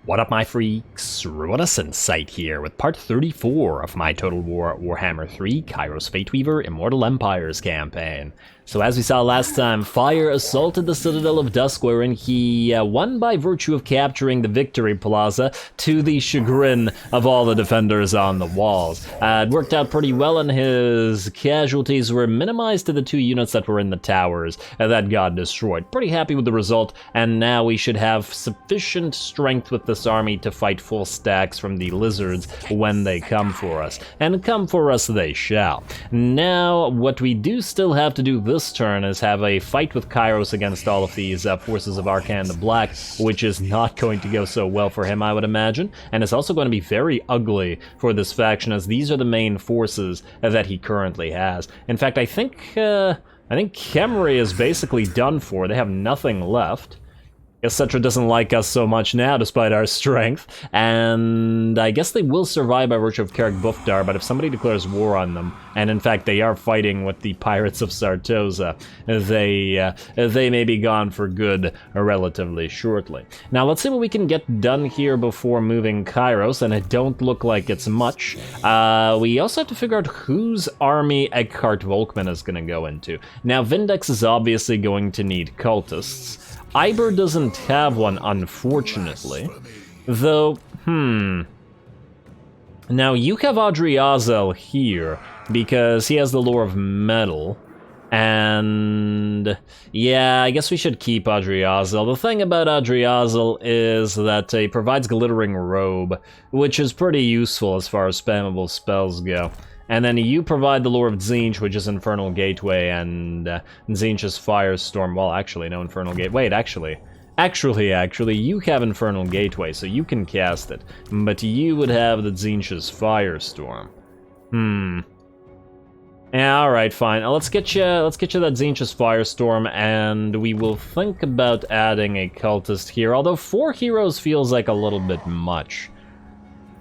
What up, my freaks? RuinusInsight here with part 34 of my Total Warhammer 3 Kairos Fateweaver Immortal Empires campaign. So as we saw last time, Fire assaulted the Citadel of Dusk, wherein he won by virtue of capturing the Victory Plaza to the chagrin of all the defenders on the walls. It worked out pretty well, and his casualties were minimized to the 2 units that were in the towers that got destroyed. Pretty happy with the result, and now we should have sufficient strength with this army to fight full stacks from the lizards when they come for us. And come for us they shall. Now, what we do still have to do this turn is have a fight with Kairos against all of these forces of Arkhan the Black, which is not going to go so well for him, I would imagine, and it's also going to be very ugly for this faction, as these are the main forces that he currently has. In fact, I think Khemri is basically done for. They have nothing left. Cetra doesn't like us so much now, despite our strength, and I guess they will survive by virtue of Karak Bufdar, but if somebody declares war on them, and in fact they are fighting with the Pirates of Sartosa, they may be gone for good relatively shortly. Now let's see what we can get done here before moving Kairos, and it don't look like it's much. We also have to figure out whose army Eckhart Volkman is going to go into. Now Vindex is obviously going to need cultists. Iber doesn't have one, unfortunately. Though, Now, you have Adriazel here, because he has the Lore of Metal. And yeah, I guess we should keep Adriazel. The thing about Adriazel is that he provides Glittering Robe, which is pretty useful as far as spammable spells go. And then you provide the Lore of Tzeentch, which is Infernal Gateway, and Tzeentch's Firestorm. Well, actually, no Infernal Gateway. Wait, actually, you have Infernal Gateway, so you can cast it. But you would have the Tzeentch's Firestorm. Yeah, alright, fine. Let's get you that Tzeentch's Firestorm, and we will think about adding a cultist here, although 4 heroes feels like a little bit much.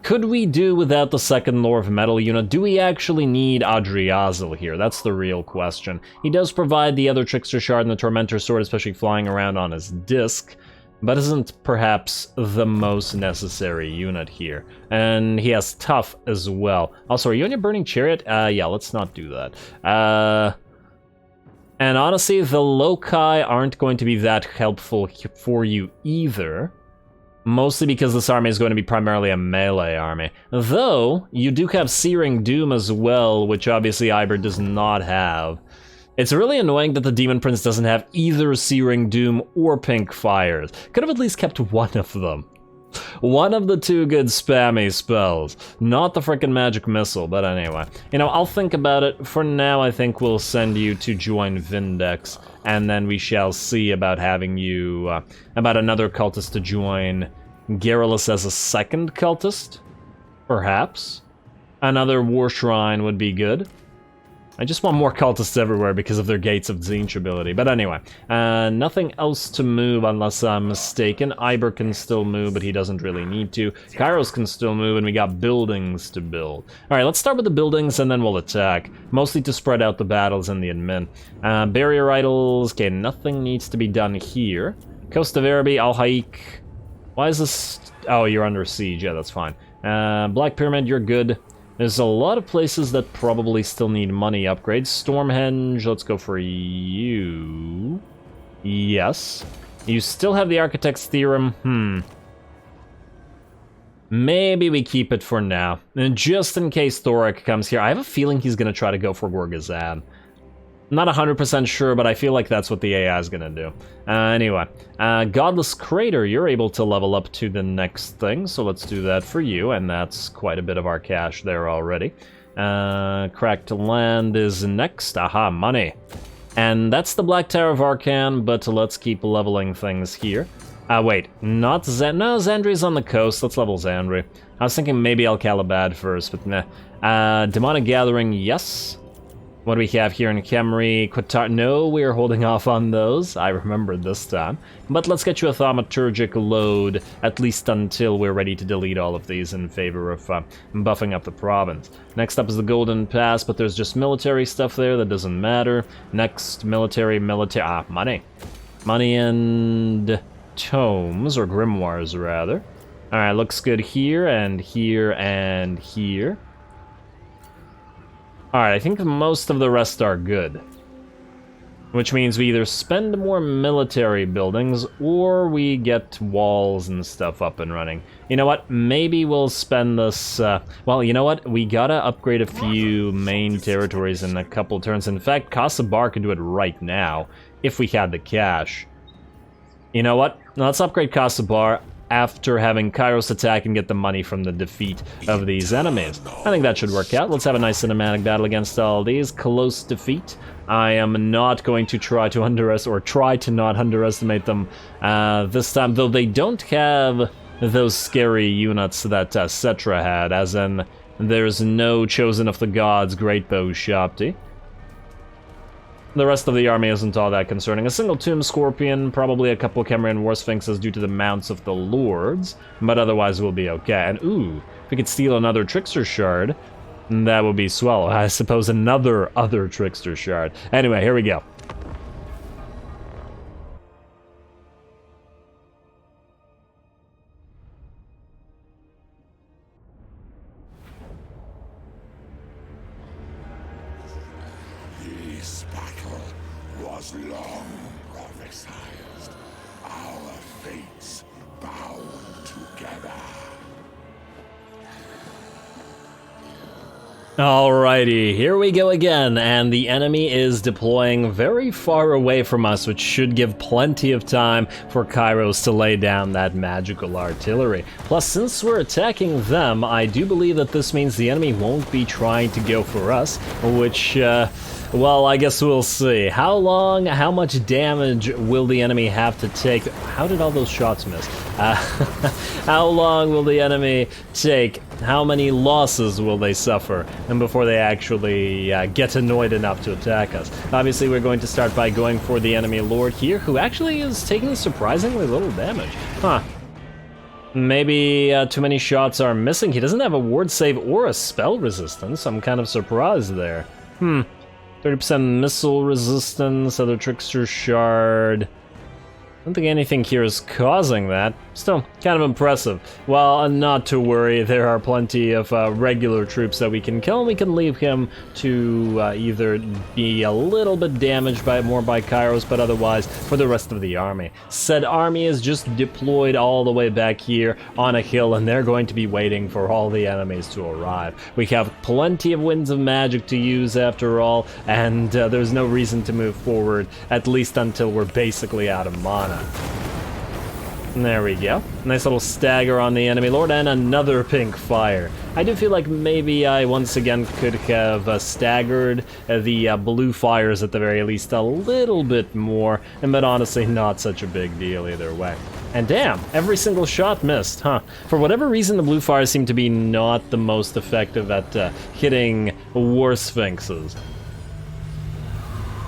Could we do without the second Lore of Metal unit? Do we actually need Adriazel here? That's the real question. He does provide the other Trickster Shard and the Tormentor Sword, especially flying around on his disc, but isn't perhaps the most necessary unit here. And he has Tough as well. Also, are you on your Burning Chariot? Yeah, let's not do that. And honestly, the Loci aren't going to be that helpful for you either. Mostly because this army is going to be primarily a melee army. Though, you do have Searing Doom as well, which obviously Iber does not have. It's really annoying that the Demon Prince doesn't have either Searing Doom or Pink Fires. Could have at least kept one of them. One of the 2 good spammy spells. Not the frickin' Magic Missile, but anyway. You know, I'll think about it. For now, I think we'll send you to join Vindex, and then we shall see about having you, about another cultist to join Garrulus as a second cultist? Perhaps. Another War Shrine would be good. I just want more cultists everywhere because of their Gates of Tzeentch ability. But anyway, nothing else to move unless I'm mistaken. Iber can still move, but he doesn't really need to. Kairos can still move, and we got buildings to build. Alright, let's start with the buildings, and then we'll attack. Mostly to spread out the battles in the admin. Barrier Idols, okay, nothing needs to be done here. Coast of Araby, Al-Haik. Why is this... Oh, you're under siege, yeah, that's fine. Black Pyramid, you're good. There's a lot of places that probably still need money upgrades. Stormhenge, let's go for you. Yes. You still have the Architect's Theorem. Maybe we keep it for now. And just in case Thorik comes here, I have a feeling he's going to try to go for Gorgazad. Not 100% sure, but I feel like that's what the AI is going to do. Anyway, Godless Crater, you're able to level up to the next thing, so let's do that for you, and that's quite a bit of our cash there already. Cracked Land is next. Aha, money. And that's the Black Tower of Arkhan, but let's keep leveling things here. Wait, not no, Zandri's on the coast. Let's level Zandri. I was thinking maybe Al-Khalabad first, but nah. Demonic Gathering, yes. What do we have here in Khemri? Qatar? No, we are holding off on those. I remembered this time. But let's get you a Thaumaturgic load, at least until we're ready to delete all of these in favor of buffing up the province. Next up is the Golden Pass, but there's just military stuff there that doesn't matter. Next, military, money. Money and tomes, or grimoires rather. Alright, looks good here, and here, and here. Alright, I think most of the rest are good. Which means we either spend more military buildings, or we get walls and stuff up and running. You know what? Maybe we'll spend this... well, you know what? We gotta upgrade a few main territories in a couple turns. In fact, Kasabar could do it right now, if we had the cash. You know what? Now let's upgrade Kasabar after having Kairos attack and get the money from the defeat of these enemies. I think that should work out. Let's have a nice cinematic battle against all these. Close defeat. I am not going to try to not underestimate them this time, though they don't have those scary units that Cetra had, as in there's no Chosen of the Gods Great Bow Shopti. The rest of the army isn't all that concerning. A single Tomb Scorpion, probably a couple Khemerian War Sphinxes due to the mounts of the Lords, but otherwise we'll be okay. And ooh, if we could steal another Trickster Shard, that would be swell. I suppose another Trickster Shard. Anyway, here we go. This battle was long prophesied. Our fates bound together. Alrighty, here we go again, and the enemy is deploying very far away from us, which should give plenty of time for Kairos to lay down that magical artillery. Plus, since we're attacking them, I do believe that this means the enemy won't be trying to go for us, which, well, I guess we'll see. How much damage will the enemy have to take? How did all those shots miss? How long will the enemy take? How many losses will they suffer? And before they actually get annoyed enough to attack us. Obviously, we're going to start by going for the enemy lord here, who actually is taking surprisingly little damage. Huh. Maybe too many shots are missing. He doesn't have a ward save or a spell resistance. I'm kind of surprised there. 30% missile resistance, other Trickster Shard. I don't think anything here is causing that. Still, kind of impressive. Well, not to worry, there are plenty of regular troops that we can kill, and we can leave him to either be a little bit damaged more by Kairos, but otherwise for the rest of the army. Said army is just deployed all the way back here on a hill, and they're going to be waiting for all the enemies to arrive. We have plenty of Winds of Magic to use after all, and there's no reason to move forward, at least until we're basically out of mana. There we go. Nice little stagger on the enemy lord, and another pink fire. I do feel like maybe I once again could have staggered the blue fires at the very least a little bit more, but honestly not such a big deal either way. And damn, every single shot missed, huh? For whatever reason, the blue fires seem to be not the most effective at hitting War Sphinxes.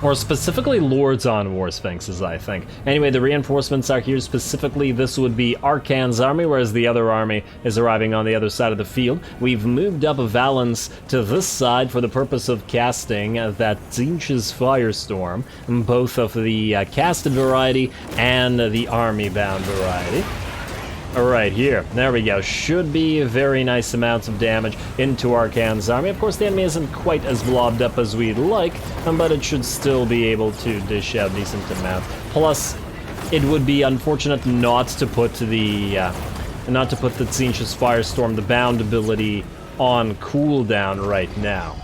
Or specifically Lords on War Sphinxes, I think. Anyway, the reinforcements are here specifically. This would be Arkhan's army, whereas the other army is arriving on the other side of the field. We've moved up Valence to this side for the purpose of casting that Tzeentch's Firestorm, both of the casted variety and the army-bound variety. Right here. There we go. Should be very nice amounts of damage into Arkhan's army. Of course, the enemy isn't quite as blobbed up as we'd like, but it should still be able to dish out decent amounts. Plus, it would be unfortunate not to put the Tzeentch's Firestorm, the bound ability, on cooldown right now.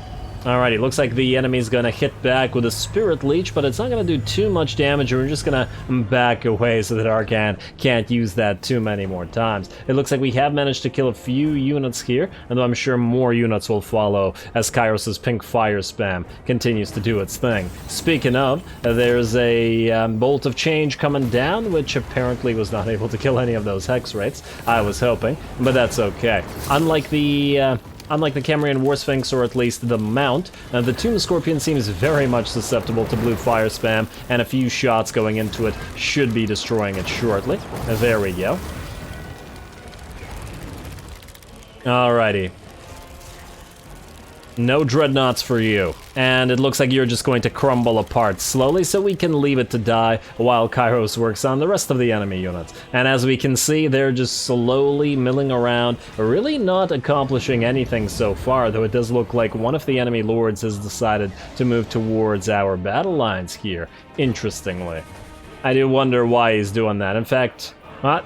Alrighty, looks like the enemy's gonna hit back with a Spirit Leech, but it's not gonna do too much damage, and we're just gonna back away so that Arkhan can't use that too many more times. It looks like we have managed to kill a few units here, and I'm sure more units will follow as Kairos' pink fire spam continues to do its thing. Speaking of, there's a Bolt of Change coming down, which apparently was not able to kill any of those Hex Rates. I was hoping, but that's okay. Unlike the Khemerian War Sphinx, or at least the Mount, the Tomb Scorpion seems very much susceptible to blue fire spam, and a few shots going into it should be destroying it shortly. There we go. Alrighty. No dreadnoughts for you. And it looks like you're just going to crumble apart slowly, so we can leave it to die while Kairos works on the rest of the enemy units. And as we can see, they're just slowly milling around, really not accomplishing anything so far, though it does look like one of the enemy lords has decided to move towards our battle lines here, interestingly. I do wonder why he's doing that. In fact,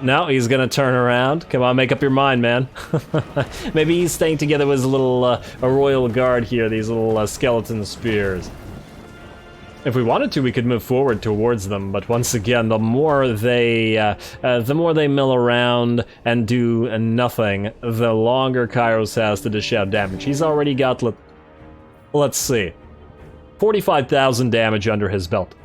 no, he's gonna turn around. Come on, make up your mind, man. Maybe he's staying together with his little a royal guard here, these little skeleton spears. If we wanted to, we could move forward towards them, but once again, the more they mill around and do nothing, the longer Kairos has to dish out damage. He's already got, let's see, 45,000 damage under his belt.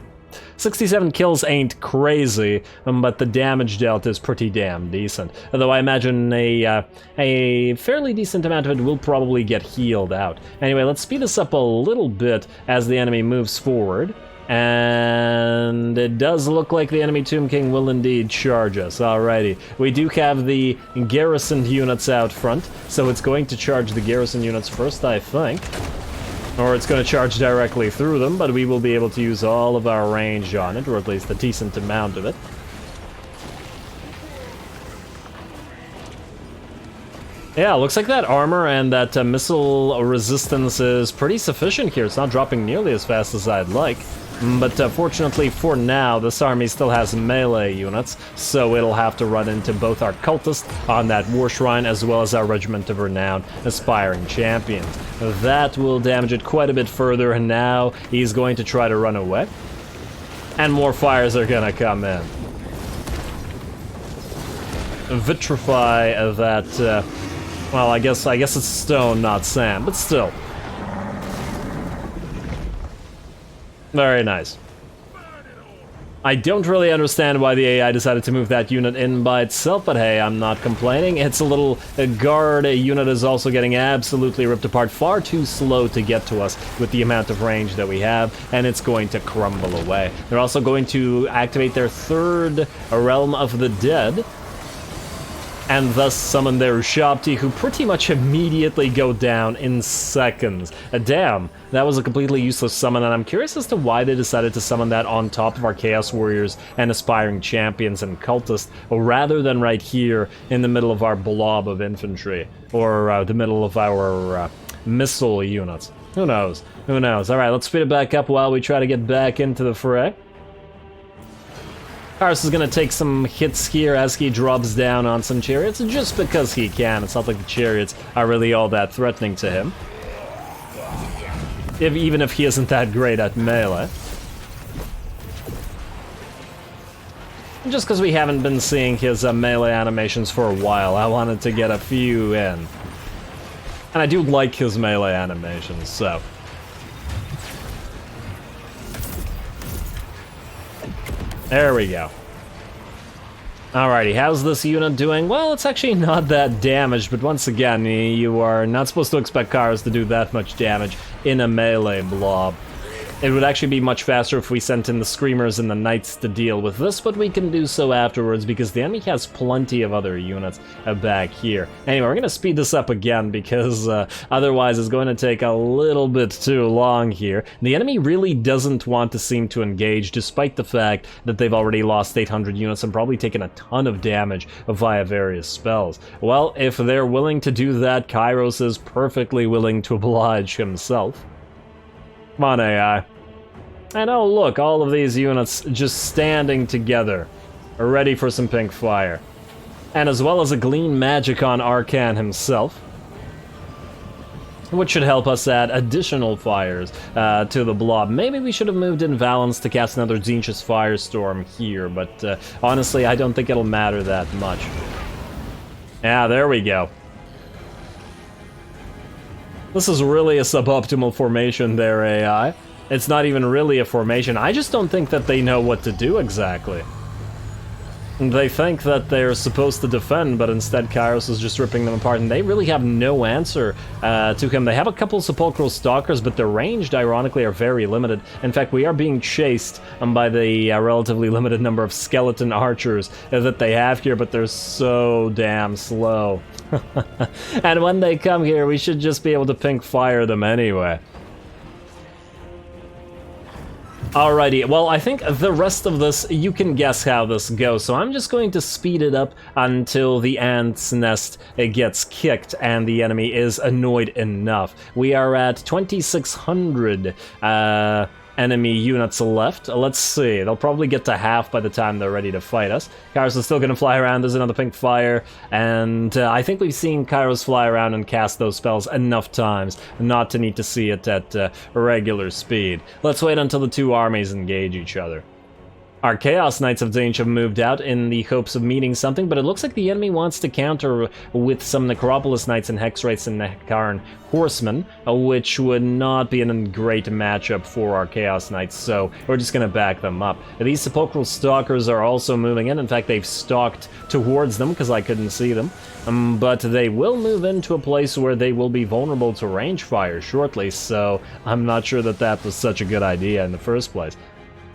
67 kills ain't crazy, but the damage dealt is pretty damn decent. Although I imagine a fairly decent amount of it will probably get healed out. Anyway, let's speed this up a little bit as the enemy moves forward. And it does look like the enemy Tomb King will indeed charge us. Alrighty. We do have the garrisoned units out front, so it's going to charge the garrison units first, I think. Or it's going to charge directly through them, but we will be able to use all of our range on it, or at least a decent amount of it. Yeah, looks like that armor and that missile resistance is pretty sufficient here. It's not dropping nearly as fast as I'd like. But fortunately for now, this army still has melee units, so it'll have to run into both our cultists on that war shrine as well as our regiment of renowned aspiring champions. That will damage it quite a bit further, and now he's going to try to run away. And more fires are gonna come in. Vitrify that, well, I guess it's stone, not sand, but still. Very nice. I don't really understand why the AI decided to move that unit in by itself, but hey, I'm not complaining. It's a little guard unit is also getting absolutely ripped apart, far too slow to get to us with the amount of range that we have, and it's going to crumble away. They're also going to activate their third Realm of the Dead, and thus summon their Ushabti, who pretty much immediately go down in seconds. Damn, that was a completely useless summon, and I'm curious as to why they decided to summon that on top of our Chaos Warriors and Aspiring Champions and Cultists, rather than right here in the middle of our blob of infantry, or the middle of our missile units. Who knows? Who knows? Alright, let's speed it back up while we try to get back into the fray. Kairos is going to take some hits here as he drops down on some chariots, just because he can. It's not like the chariots are really all that threatening to him. Even if he isn't that great at melee. Just because we haven't been seeing his melee animations for a while, I wanted to get a few in. And I do like his melee animations, so... There we go. Alrighty, how's this unit doing? Well, it's actually not that damaged, but once again, you are not supposed to expect Kairos to do that much damage in a melee blob. It would actually be much faster if we sent in the Screamers and the Knights to deal with this, but we can do so afterwards because the enemy has plenty of other units back here. Anyway, we're going to speed this up again because otherwise it's going to take a little bit too long here. The enemy really doesn't want to seem to engage, despite the fact that they've already lost 800 units and probably taken a ton of damage via various spells. Well, if they're willing to do that, Kairos is perfectly willing to oblige himself. Come on, AI. And oh look, all of these units just standing together, ready for some pink fire. And as well as a Glean Magic on Arkhan himself, which should help us add additional fires to the blob. Maybe we should have moved in Valence to cast another Tzeentch's Firestorm here, but honestly, I don't think it'll matter that much. Yeah, there we go. This is really a suboptimal formation there, AI. It's not even really a formation. I just don't think that they know what to do exactly. They think that they're supposed to defend, but instead Kairos is just ripping them apart, and they really have no answer to him. They have a couple Sepulchral Stalkers, but their ranged, ironically, are very limited. In fact, we are being chased by the relatively limited number of skeleton archers that they have here, but they're so damn slow. And when they come here, we should just be able to pink fire them anyway. Alrighty, well, I think the rest of this, you can guess how this goes, so I'm just going to speed it up until the ant's nest gets kicked and the enemy is annoyed enough. We are at 2,600 enemy units left. Let's see, they'll probably get to half by the time they're ready to fight us. Kairos is still going to fly around, there's another pink fire, and I think we've seen Kairos fly around and cast those spells enough times not to need to see it at regular speed. Let's wait until the two armies engage each other. Our Chaos Knights of Tzeentch have moved out in the hopes of meeting something, but it looks like the enemy wants to counter with some Necropolis Knights and Hex Wraiths and Nekharn Horsemen, which would not be a great matchup for our Chaos Knights, so we're just going to back them up. These Sepulchral Stalkers are also moving in fact they've stalked towards them because I couldn't see them, but they will move into a place where they will be vulnerable to range fire shortly, so I'm not sure that that was such a good idea in the first place.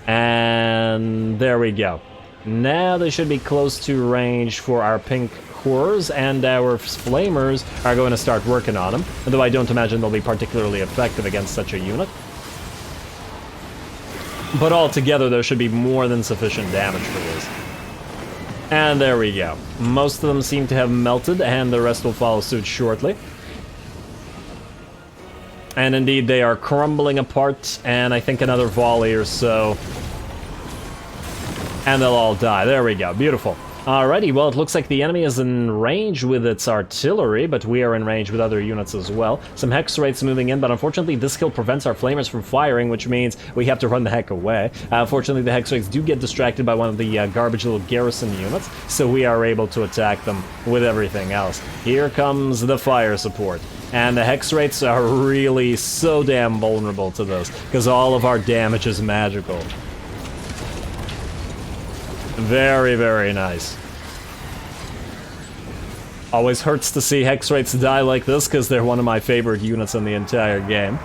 And there we go. Now they should be close to range for our pink horrors, and our flamers are going to start working on them, although I don't imagine they'll be particularly effective against such a unit. But altogether there should be more than sufficient damage for this. And there we go. Most of them seem to have melted, and the rest will follow suit shortly. And indeed, they are crumbling apart, and I think another volley or so, and they'll all die. There we go. Beautiful. Alrighty, well, it looks like the enemy is in range with its artillery, but we are in range with other units as well. Some Hex Wraiths moving in, but unfortunately this skill prevents our Flamers from firing, which means we have to run the heck away. Fortunately, the Hex Wraiths do get distracted by one of the garbage little garrison units, so we are able to attack them with everything else. Here comes the fire support. And the Hex Wraiths are really so damn vulnerable to this, because all of our damage is magical. Very, very nice. Always hurts to see Hex Wraiths die like this, because they're one of my favorite units in the entire game.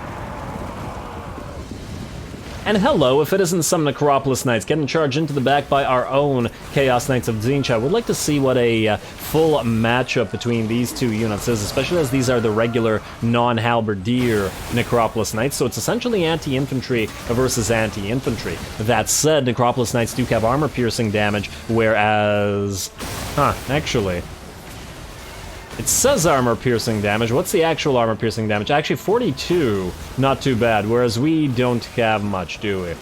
And hello, if it isn't some Necropolis Knights getting charged into the back by our own Chaos Knights of Tzeentch. I would like to see what a full matchup between these two units is, especially as these are the regular non-halberdier Necropolis Knights, so it's essentially anti-infantry versus anti-infantry. That said, Necropolis Knights do have armor-piercing damage, whereas... actually... It says armor-piercing damage. What's the actual armor-piercing damage? Actually, 42. Not too bad, whereas we don't have much, do we?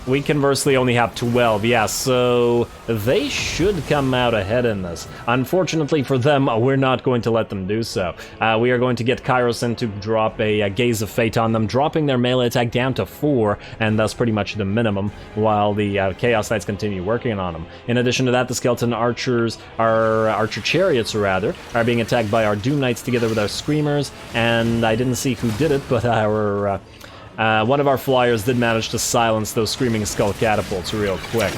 We conversely only have 12, yeah, so they should come out ahead in this. Unfortunately for them, we're not going to let them do so. We are going to get Kairos in to drop a Gaze of Fate on them, dropping their melee attack down to 4, and that's pretty much the minimum, while the Chaos Knights continue working on them. In addition to that, the Skeleton Archers, our Archer Chariots rather, are being attacked by our Doom Knights together with our Screamers, and I didn't see who did it, but our... one of our flyers did manage to silence those Screaming Skull Catapults real quick.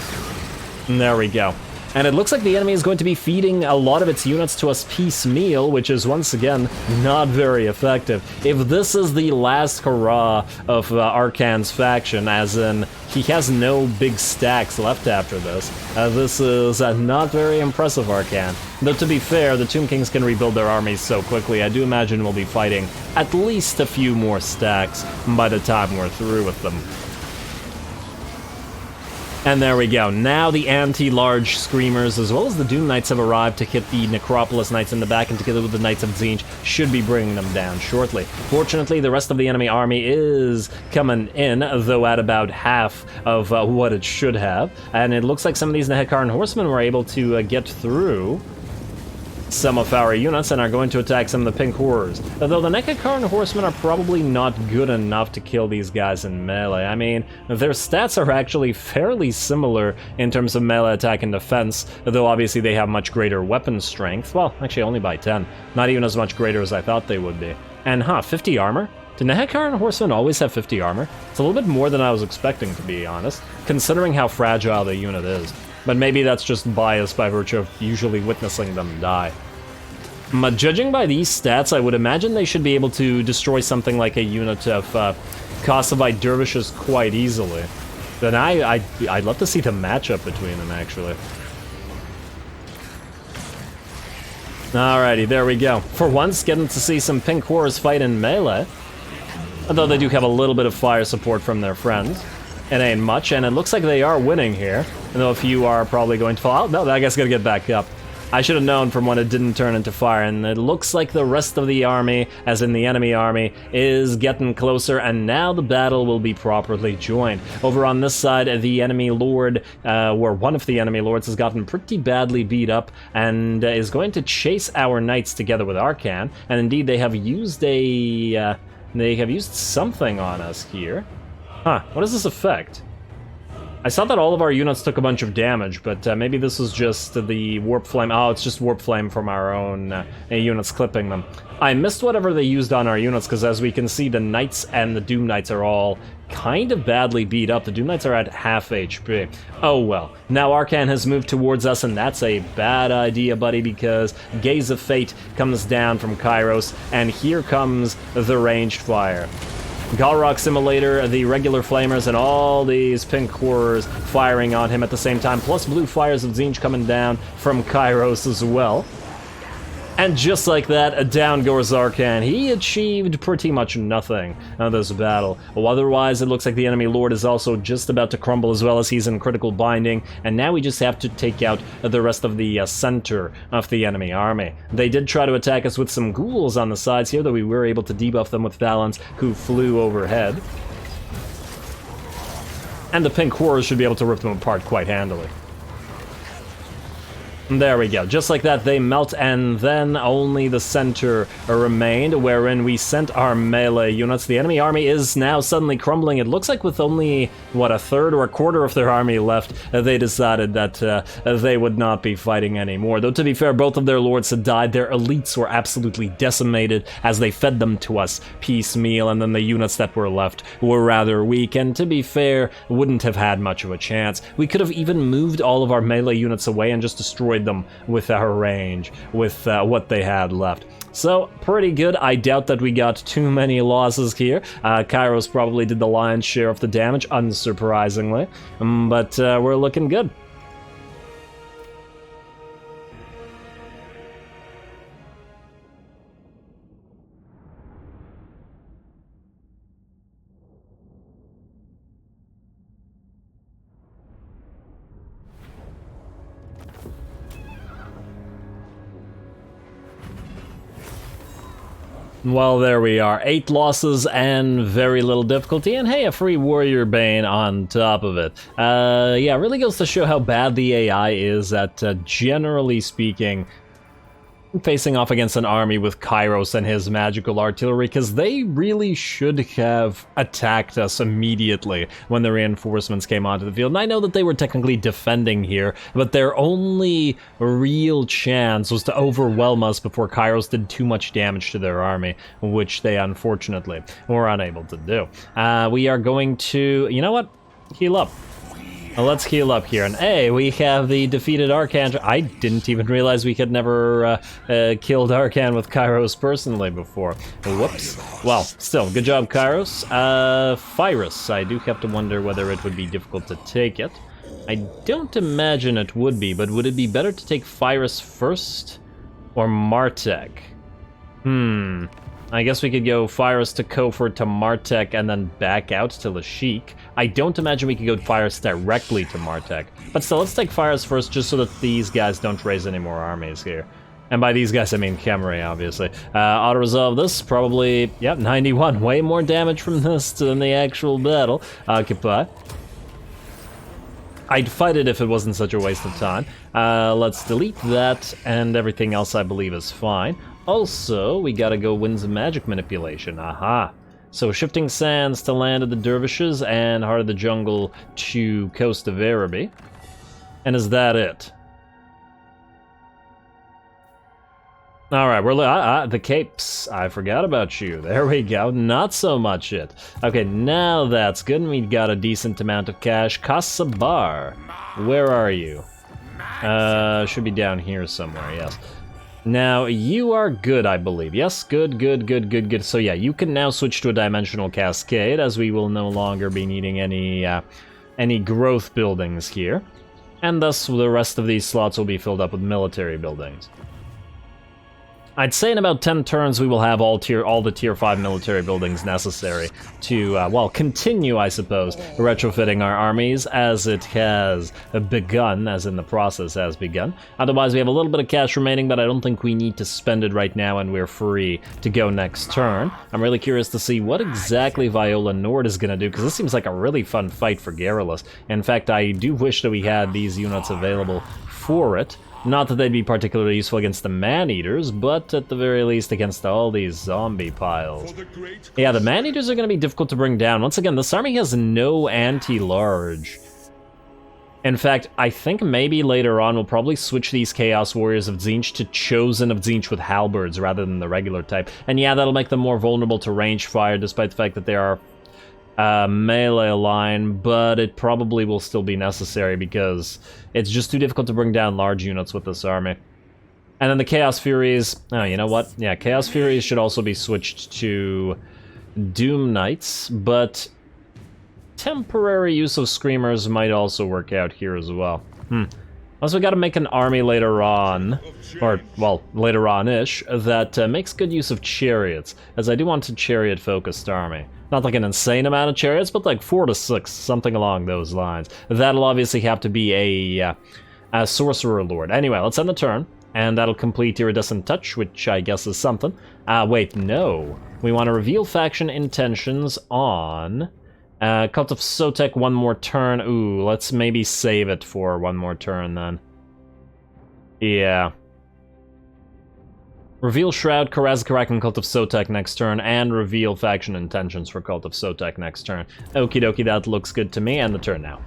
And there we go. And it looks like the enemy is going to be feeding a lot of its units to us piecemeal, which is, once again, not very effective. If this is the last hurrah of Arkhan's faction, as in, he has no big stacks left after this, this is not very impressive, Arkhan. Though, to be fair, the Tomb Kings can rebuild their armies so quickly, I do imagine we'll be fighting at least a few more stacks by the time we're through with them. And there we go. Now the anti-large Screamers, as well as the Doom Knights, have arrived to hit the Necropolis Knights in the back, and together with the Knights of Tzeentch, should be bringing them down shortly. Fortunately, the rest of the enemy army is coming in, though at about half of what it should have. And it looks like some of these Nekharn Horsemen were able to get through some of our units and are going to attack some of the pink horrors. Although the Nekharn Horsemen are probably not good enough to kill these guys in melee. I mean, their stats are actually fairly similar in terms of melee attack and defense, though obviously they have much greater weapon strength. Well, actually only by 10. Not even as much greater as I thought they would be. And 50 armor? Did Nekharn Horsemen always have 50 armor? It's a little bit more than I was expecting, to be honest, considering how fragile the unit is. But maybe that's just bias by virtue of usually witnessing them die. But judging by these stats, I would imagine they should be able to destroy something like a unit of Kossovite Dervishes quite easily. Then I'd love to see the matchup between them, actually. Alrighty, there we go. For once, getting to see some pink horrors fight in melee. Although they do have a little bit of fire support from their friends. it ain't much, and it looks like they are winning here. Though a few are probably going to fall out. No, that guy's gonna get back up. I should have known from when it didn't turn into fire, and it looks like the rest of the army, as in the enemy army, is getting closer, and now the battle will be properly joined. Over on this side, the enemy lord, or one of the enemy lords, has gotten pretty badly beat up, and is going to chase our knights together with Arkhan, and indeed they have used something on us here. Huh, what does this affect? I saw that all of our units took a bunch of damage, but maybe this was just the Warp Flame. Oh, it's just Warp Flame from our own units clipping them. I missed whatever they used on our units, because as we can see, the Knights and the Doom Knights are all kind of badly beat up. The Doom Knights are at half HP. Oh well. Now Arkhan has moved towards us, and that's a bad idea, buddy, because Gaze of Fate comes down from Kairos, and here comes the ranged fire. Galrock Simulator, the regular flamers, and all these pink horrors firing on him at the same time, plus blue fires of Tzeentch coming down from Kairos as well. And just like that, down goes Arkhan. He achieved pretty much nothing on this battle. Well, otherwise, it looks like the enemy lord is also just about to crumble, as well as he's in critical binding. And now we just have to take out the rest of the center of the enemy army. They did try to attack us with some ghouls on the sides here, though we were able to debuff them with Valance, who flew overhead. And the pink horrors should be able to rip them apart quite handily. There we go. Just like that, they melt, and then only the center remained, wherein we sent our melee units. The enemy army is now suddenly crumbling. It looks like with only, what, a third or a quarter of their army left, they decided that they would not be fighting anymore. Though, to be fair, both of their lords had died. Their elites were absolutely decimated as they fed them to us piecemeal, and then the units that were left were rather weak, and to be fair, wouldn't have had much of a chance. We could have even moved all of our melee units away and just destroyed them with our range, with what they had left. So, pretty good. I doubt that we got too many losses here. Kairos probably did the lion's share of the damage, unsurprisingly, but we're looking good. Well, there we are. 8 losses and very little difficulty, and hey, a free Warrior Bane on top of it. Yeah, really goes to show how bad the AI is at, generally speaking, facing off against an army with Kairos and his magical artillery, because they really should have attacked us immediately when the reinforcements came onto the field. And I know that they were technically defending here, but their only real chance was to overwhelm us before Kairos did too much damage to their army, which they unfortunately were unable to do. We are going to, you know what? Heal up. Well, let's heal up here, and hey, we have the defeated Arkhan. I didn't even realize we had never killed Arkhan with Kairos personally before. Whoops. Well, still, good job, Kairos. Phyrus, I do have to wonder whether it would be difficult to take it. I don't imagine it would be, but would it be better to take Phyrus first, or Martek? I guess we could go Phyrus to Kofur to Martek and then back out to Lashik. I don't imagine we could go Phyrus directly to Martek. But still, let's take Phyrus first just so that these guys don't raise any more armies here. And by these guys, I mean Khemri, obviously. Auto-resolve this, probably, yep, 91. Way more damage from this than the actual battle. Occupy. I'd fight it if it wasn't such a waste of time. Let's delete that, and everything else I believe is fine. Also, we gotta go Winds of Magic Manipulation. Aha. So, Shifting Sands to Land of the Dervishes, and Heart of the Jungle to Coast of Araby. And is that it? Alright, we're the capes. I forgot about you. There we go. Not so much it. Okay, now that's good, and we got a decent amount of cash. Kasabar. Where are you? Should be down here somewhere, yes. Now, you are good, I believe. Yes, good. So yeah, you can now switch to a Dimensional Cascade, as we will no longer be needing any growth buildings here. And thus, the rest of these slots will be filled up with military buildings. I'd say in about 10 turns we will have all the tier 5 military buildings necessary to, well, continue, I suppose, retrofitting our armies as it has begun, as in the process has begun. Otherwise, we have a little bit of cash remaining, but I don't think we need to spend it right now, and we're free to go next turn. I'm really curious to see what exactly Viola Nord is going to do, because this seems like a really fun fight for Garrulus. In fact, I do wish that we had these units available for it. Not that they'd be particularly useful against the man-eaters, but at the very least against all these zombie piles. Yeah, the man-eaters are going to be difficult to bring down. Once again, this army has no anti-large. In fact, I think maybe later on we'll probably switch these Chaos Warriors of Tzeentch to Chosen of Tzeentch with halberds rather than the regular type. And yeah, that'll make them more vulnerable to range fire, despite the fact that they are melee line, but it probably will still be necessary because it's just too difficult to bring down large units with this army. And then the Chaos Furies, oh, you know what? Yeah, Chaos Furies should also be switched to Doom Knights, but temporary use of Screamers might also work out here as well. Also, we gotta make an army later on, or, well, later on-ish, that makes good use of chariots, as I do want a chariot-focused army. Not like an insane amount of chariots, but like 4 to 6, something along those lines. That'll obviously have to be a Sorcerer Lord. Anyway, let's end the turn, and that'll complete Iridescent Touch, which I guess is something. Wait, no. We want to reveal faction intentions on Cult of Sotek one more turn. Ooh, let's maybe save it for one more turn then. Yeah. Reveal Shroud, Karaz-Karak, and Cult of Sotek next turn, and reveal faction intentions for Cult of Sotek next turn. Okie dokie, that looks good to me, and the turn now.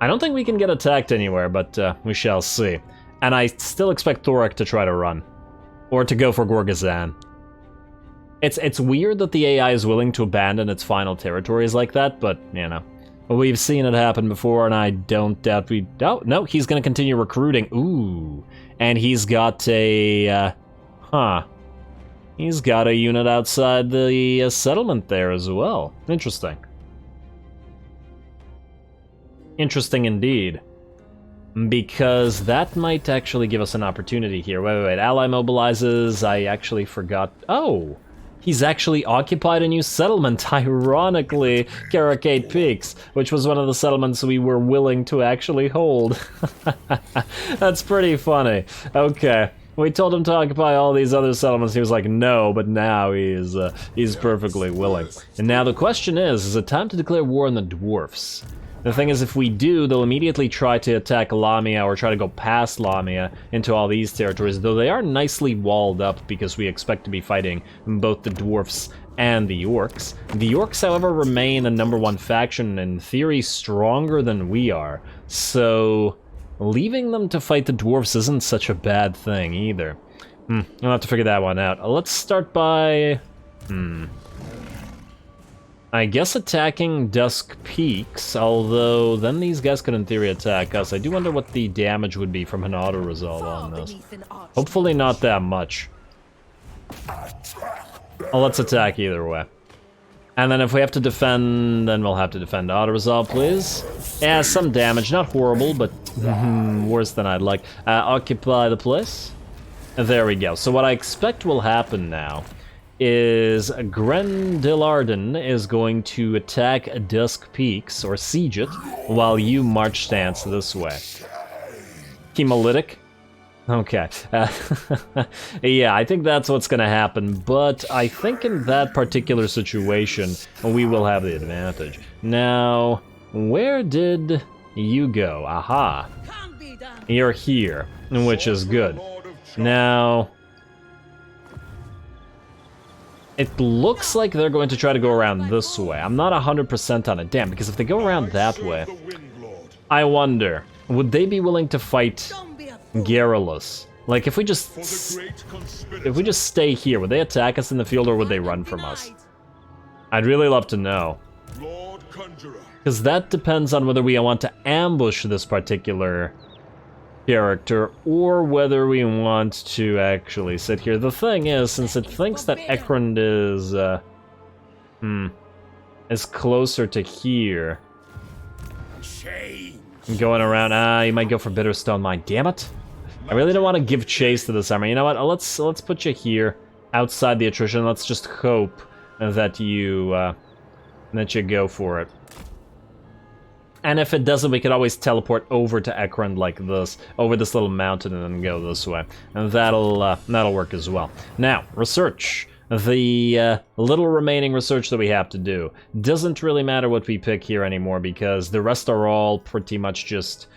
I don't think we can get attacked anywhere, but we shall see. And I still expect Thorek to try to run. Or to go for Gorgazan. It's weird that the AI is willing to abandon its final territories like that, but, you know. We've seen it happen before, and I don't doubt we... Oh, no, he's gonna continue recruiting. Ooh. And he's got a... He's got a unit outside the settlement there as well. Interesting. Interesting indeed. Because that might actually give us an opportunity here. Wait. Ally mobilizes. I actually forgot... Oh! He's actually occupied a new settlement, ironically, Caracade Peaks, which was one of the settlements we were willing to actually hold. That's pretty funny. Okay, we told him to occupy all these other settlements, he was like, no, but now he's perfectly willing. And now the question is it time to declare war on the dwarfs? The thing is, if we do, they'll immediately try to attack Lamia or try to go past Lamia into all these territories, though they are nicely walled up because we expect to be fighting both the dwarfs and the orcs. The orcs, however, remain the #1 faction, in theory stronger than we are, so leaving them to fight the dwarfs isn't such a bad thing either. I'll have to figure that one out. Let's start by... I guess attacking Dusk Peaks, although then these guys could in theory attack us. I do wonder what the damage would be from an auto-resolve on this. Hopefully not that much. Well, let's attack either way. And then if we have to defend, then we'll have to defend. Auto-resolve, please. Yeah, some damage, not horrible, but worse than I'd like. Occupy the place. There we go. So what I expect will happen now is Grendelarden is going to attack Dusk Peaks, or siege it, while you march stance this way. Hemolytic? Okay. Yeah, I think that's what's gonna happen, but I think in that particular situation, we will have the advantage. Now, where did you go? Aha. You're here, which is good. Now... it looks like they're going to try to go around this way. I'm not 100% on it. Damn, because if they go around that way, I wonder, would they be willing to fight Garrulus? Like, if we just stay here, would they attack us in the field or would they run from us? I'd really love to know. Because that depends on whether we want to ambush this particular character, or whether we want to actually sit here. The thing is, since it thinks that Ekrund is closer to here, going around, you might go for Bitterstone Mine. Damn it! I really don't want to give chase to this army. You know what? Let's put you here, outside the attrition. Let's just hope that you go for it. And if it doesn't, we could always teleport over to Arkhan like this, over this little mountain, and then go this way. And that'll work as well. Now, research. The little remaining research that we have to do. Doesn't really matter what we pick here anymore, because the rest are all pretty much just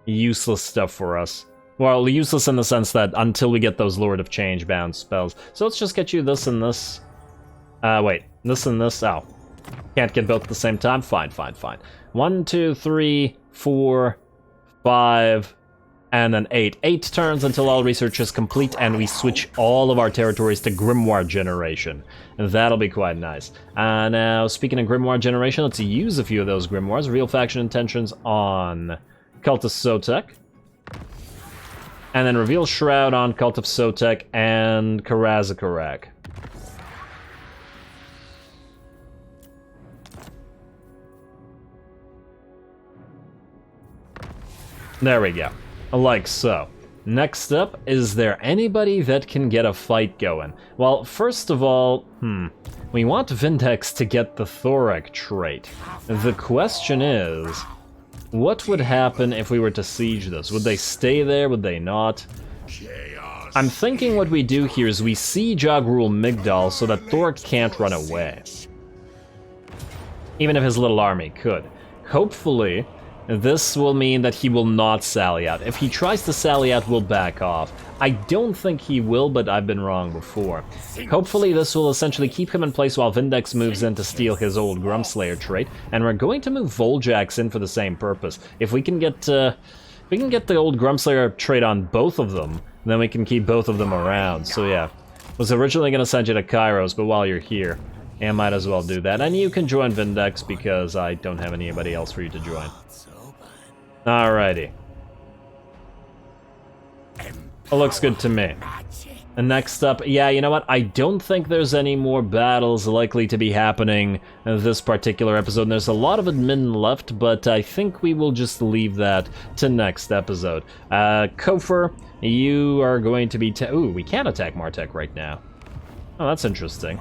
useless stuff for us. Well, useless in the sense that until we get those Lord of Change bound spells. So let's just get you this and this. Wait, this and this. Oh. Can't get both at the same time? Fine, fine, fine. 1, 2, 3, 4, 5, and then 8. 8 turns until all research is complete, and we switch all of our territories to Grimoire generation. And that'll be quite nice. Now, speaking of Grimoire generation, let's use a few of those Grimoires. Real faction intentions on Cult of Sotek. And then reveal Shroud on Cult of Sotek and Karazakarak. There we go. Like so. Next up, is there anybody that can get a fight going? Well, first of all, we want Vindex to get the Thorek trait. The question is, what would happen if we were to siege this? Would they stay there? Would they not? I'm thinking what we do here is we siege Ogrul Migdal so that Thorek can't run away. Even if his little army could. Hopefully, this will mean that he will not sally out. If he tries to sally out, we'll back off. I don't think he will, but I've been wrong before. Hopefully this will essentially keep him in place while Vindex moves in to steal his old Grumslayer trait, and we're going to move Voljax in for the same purpose. If we can get the old Grumslayer trait on both of them, then we can keep both of them around. So yeah, was originally going to send you to Kairos, but while you're here, I might as well do that. And you can join Vindex because I don't have anybody else for you to join. Alrighty. It looks good to me. And next up, yeah, you know what? I don't think there's any more battles likely to be happening in this particular episode. And there's a lot of admin left, but I think we will just leave that to next episode. Kofor, you are going to be... Ooh, we can attack Martek right now. Oh, that's interesting.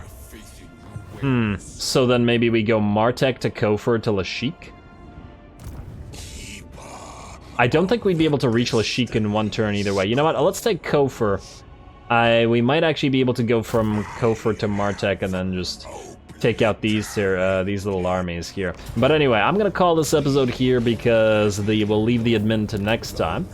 So then maybe we go Martek to Kofor to Lashik? I don't think we'd be able to reach Lashik in one turn either way. You know what? Let's take Kofor. We might actually be able to go from Kofor to Martek and then just take out these little armies here. But anyway, I'm gonna call this episode here because we'll leave the admin to next time.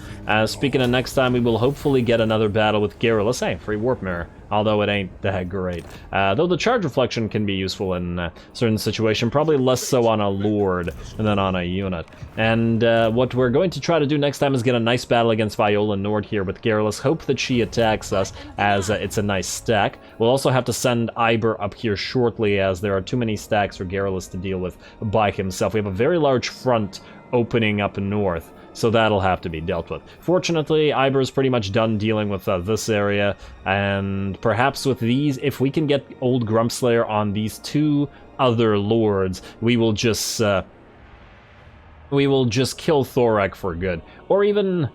Speaking of next time, we will hopefully get another battle with Garrulus. Hey, free Warp Mirror. Although it ain't that great. Though the charge reflection can be useful in certain situations, probably less so on a lord than on a unit. And what we're going to try to do next time is get a nice battle against Viola Nord here with Garrulus. Hope that she attacks us, as it's a nice stack. We'll also have to send Iber up here shortly, as there are too many stacks for Garrulus to deal with by himself. We have a very large front opening up north, so that'll have to be dealt with. Fortunately, Iber's pretty much done dealing with this area, and perhaps with these, if we can get old Grumslayer on these two other lords, we will just kill Thorek for good. Or even...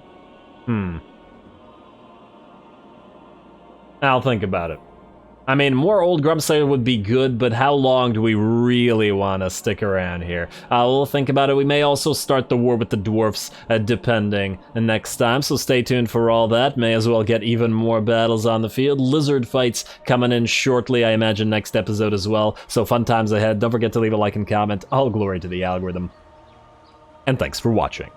I'll think about it. I mean, more old Grumslayer would be good, but how long do we really want to stick around here? We'll think about it. We may also start the war with the dwarfs, depending, next time, so stay tuned for all that. May as well get even more battles on the field. Lizard fights coming in shortly, I imagine, next episode as well, so fun times ahead. Don't forget to leave a like and comment. All glory to the algorithm. And thanks for watching.